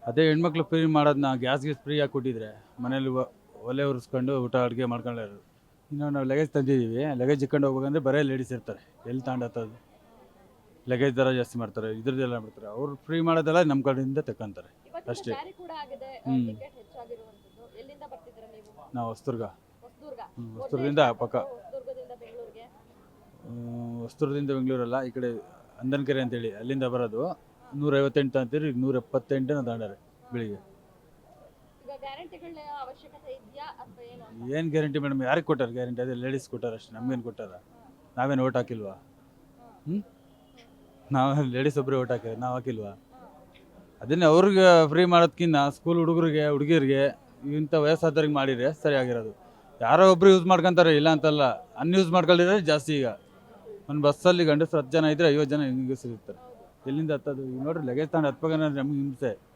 ಅದೇ ಹೆಣ್ಮಕ್ಳು ಫ್ರೀ ಮಾಡೋದನ್ನ ಗ್ಯಾಸ್ಗೆ ಫ್ರೀಯಾಗಿ ಕೊಟ್ಟಿದ್ರೆ ಮನೇಲಿ ಒಲೆ ಉರಿಸ್ಕೊಂಡು ಊಟ ಅಡುಗೆ ಮಾಡ್ಕೊಳ್ಳೋರು. ಇನ್ನು ನಾವು ಲಗೇಜ್ ತಂದಿದ್ದೀವಿ, ಲಗೇಜ್ ಇಟ್ಕೊಂಡು ಹೋಗ್ಬೇಕಂದ್ರೆ ಬರೀ ಲೇಡೀಸ್ ಇರ್ತಾರೆ, ಎಲ್ಲಿ ತಗೊಂಡೋಗ್ತದೆ. ಲಗೇಜ್ ದರ ಜಾಸ್ತಿ ಮಾಡ್ತಾರೆ, ಇದ್ರದ್ದೆಲ್ಲ ಮಾಡ್ತಾರೆ. ಅವ್ರು ಫ್ರೀ ಮಾಡೋದೆಲ್ಲ ನಮ್ಮ ಕಡೆಯಿಂದ ತಗೊಂತಾರೆ ಇವತ್ತಿನ ಅಷ್ಟೇ. ಜಾರಿ ಕೂಡ ಆಗಿದೆ ಹ್ಮ್. ಟಿಕೆಟ್ ಹೆಚ್ಚಾಗಿರುವಂತದ್ದು. ಎಲ್ಲಿಂದ ಬರ್ತಿದ್ದೀರಾ ನೀವು? ನಾವು ಹೊಸದುರ್ಗ, ಹೊಸದುರ್ಗ. ಹೊಸದುರ್ಗದಿಂದ ಪಕ್ಕ. ಹೊಸದುರ್ಗದಿಂದ ಬೆಂಗಳೂರಿಗೆ. ಹೊಸದುರ್ಗದಿಂದ ಬೆಂಗಳೂರಲ್ಲ, ಈ ಕಡೆ ಅಂದನಕೆರೆ ಅಂತೇಳಿ ಅಲ್ಲಿಂದ ಬರೋದು. 158 ಅಂತೀರಿ, 178 ತಗೊಂಡಾರೆ ಬೆಳಿಗ್ಗೆ. ಈಗ ಗ್ಯಾರಂಟಿಗಳ ಅವಶ್ಯಕತೆ ಇದೆಯಾ ಅಥವಾ ಏನು ಅಂತ? ಏನು ಗ್ಯಾರಂಟಿ ಮೇಡಮ್? ಯಾರಿಗೆ ಕೊಟ್ಟಾರೆ ಗ್ಯಾರಂಟಿ? ಅದೇ ಲೇಡೀಸ್ ಕೊಟ್ಟಾರೆ ಅಷ್ಟೇ, ನಮ್ಗೇನು ಕೊಟ್ಟಾರ? ನಾವೇನು ಓಟ್ ಹಾಕಿಲ್ವಾ? ಹ್ಞೂ ನಾವು ಲೇಡೀಸ್ ಒಬ್ಬರೇ ಓಟ್ ಹಾಕಿದ್ರೆ ನಾವು ಹಾಕಿಲ್ವಾ? ಅದನ್ನೇ ಅವ್ರಿಗೆ ಫ್ರೀ ಮಾಡೋದಕ್ಕಿಂತ ಸ್ಕೂಲ್ ಹುಡುಗರಿಗೆ ಹುಡುಗಿರಿಗೆ ಇಂಥ ವಯಸ್ಸಾದವ್ರಿಗೆ ಮಾಡಿದರೆ ಸರಿಯಾಗಿರೋದು. ಯಾರೋ ಒಬ್ರು ಯೂಸ್ ಮಾಡ್ಕೊತಾರೆ, ಇಲ್ಲ ಅಂತಲ್ಲ. ಅನ್ಯೂಸ್ ಮಾಡ್ಕೊಂಡಿದ್ರೆ ಜಾಸ್ತಿ. ಈಗ ಒಂದು ಬಸ್ಸಲ್ಲಿ ಗಂಡಸರು 10 ಜನ ಇದ್ದರೆ 50 ಜನ ಹೆಂಗಸರು ಇರ್ತಾರೆ. ಎಲ್ಲಿಂದ ಹತ್ತೋದು? ಈಗ ನೋಡ್ರಿ, ಲಗೇಜ್ ತಗೊಂಡು ಹತ್ಬೇಕಂದ್ರೆ ನಮ್ಗೆ ಹಿಂಸೆ.